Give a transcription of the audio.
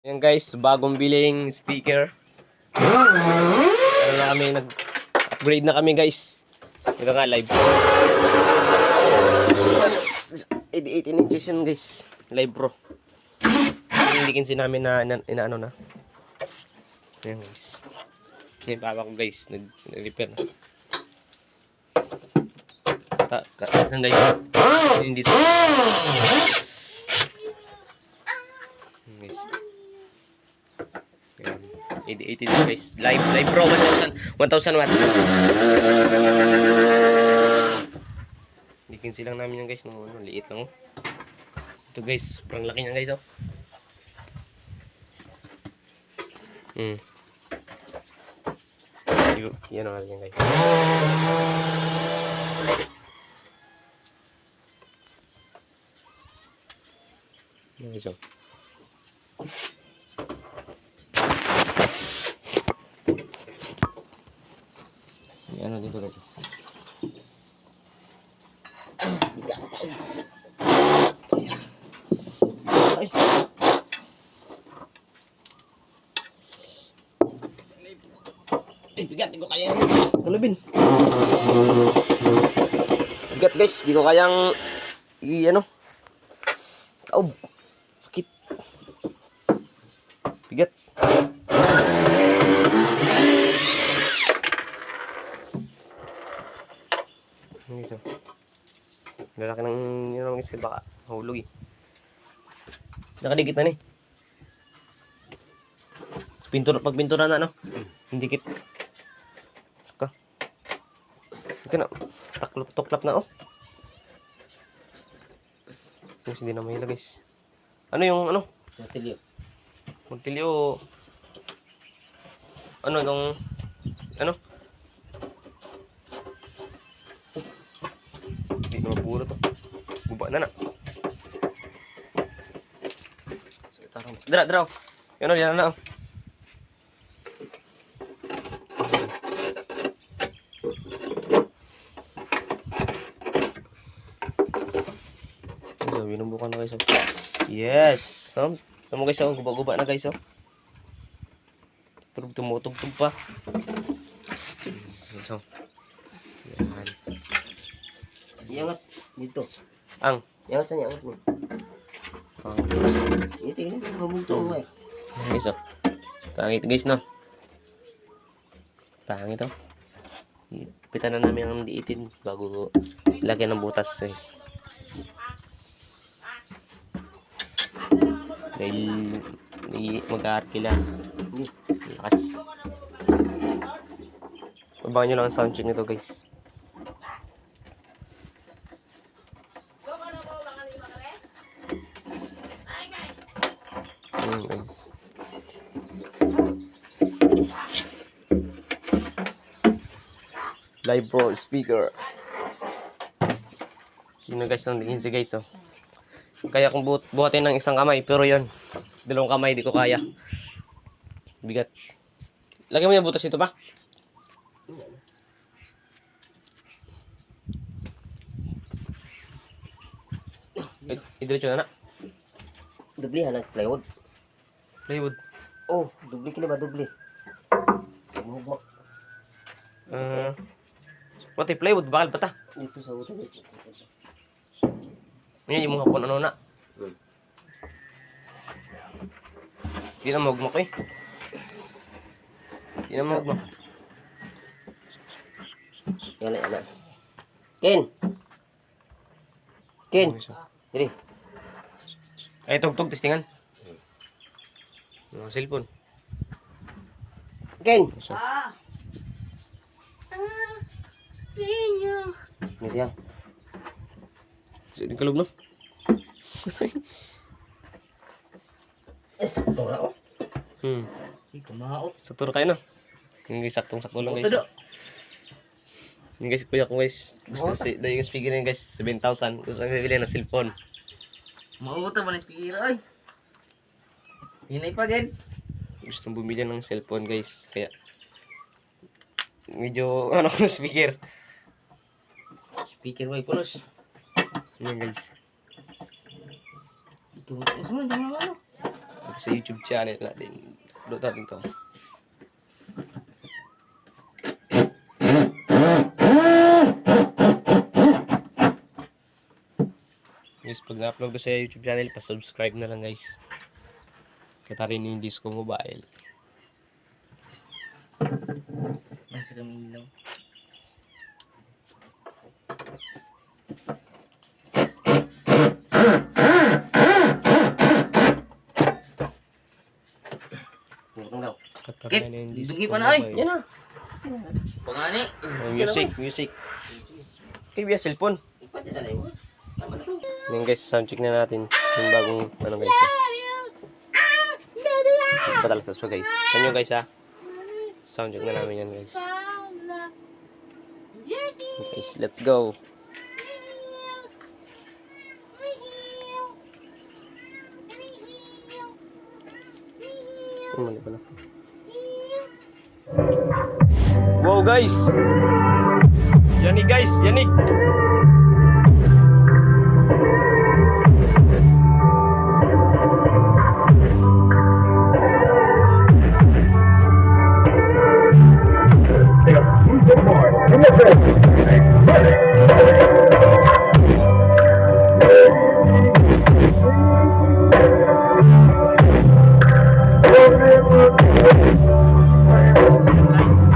Yan guys, bagong biling speaker. Ano na kami, nag-upgrade na kami guys. Ito nga live. 18 inches yun guys. Live Pro. Hindi kinsi namin na inaano na. Yan guys. Yan papa ko guys, nag-repair na. Yan guys. Hindi sa. Yan guys. 80 guys. Live Pro 1000 watt. Dikinsi lang namin yan guys. No, liit lang oh. Ito guys, sobrang laki niyan guys oh. Yan ang akin guys. Yan guys oh. Yan ano dito guys. Bigat, di ko kaya kalubin. Bigat guys, di ko kayang ano taob. Sakit. Bigat. Ano ito? Lalaki ng yun naman guys, baka mahulog eh. Nakadikit na ni. Pag pintura na no? Hindikit. Ika na. Tuklap na oh. Tapos hindi na mahila guys. Ano yung ano? Magtilyo. Ano nung ano? Hindi na mapuro to. Buba na. So, itarang. Dra. Yan na oh. Binubukan na guys oh. Yes. Tama guys oh, guba-guba na guys oh. Pero tumutugtog pa. Guys oh. Yan. Iangat dito. Ang Iangat sa iangat mo. Ito yun, mabugto mo eh. Guys oh. Pangit guys no. Pangit oh. Pitan na namin ang diitin bago lagyan ng butas guys. Dahil mag-aarkila. Lakas. Abangan nyo lang ang sound check nito guys. Guys. Live Pro speaker. Yun na guys, ang tingin si guys oh. Kaya kung buhatin ng isang kamay, pero yon dalawang kamay di ko kaya. Bigat. Lagyan mo yung butas ito pa. Idiretso na na. Dubli ha, nag-plywood. Plywood. Oh, dubli kini ba dubli? Sumugmak. Pati plywood, bakal pa ta. Dito sa utang. Yan yung mga ano na. Di na magmak eh. Di na magmak. Yan na. Ken! Diri. Ay, tugtog, testingan. Mga cellphone. Ken! Ninyo. Dito yan. Sige, kalog no? Tora oh. Kumaot. Sa turo kayo no? Yung guys, saktong-sakto lang guys. Yung guys, kuya ko guys. Gusto dahil yung speaker na guys, 7,000. Gusto nang bibili ng cellphone. Mauto mo na speaker ay. Hinay pa din. Gusto bumili ng cellphone guys. Kaya medyo ano speaker. Speaker mo ipulos. Yan guys. Ito mo ano. sa YouTube channel natin. Upload natin to. Guys, pag na-upload ko sa YouTube channel, pa-subscribe na lang guys. Katarin yung Disco Mobile. Nasa kamilaw. Tingnan daw. Katarin yung Disco Dungi pa na, ay. Mobile. Yan na. Pangani. Oh, music. Kaya biya cellphone. Pwede na yun. Tama na to. Ngayon guys, soundcheck na natin yung bagong ano guys. Patalastas pa guys. Kanyo guys ha. Soundcheck na namin yan guys. Guys, let's go. Mali pala. Wow guys. Yanig guys, yanig. Nice.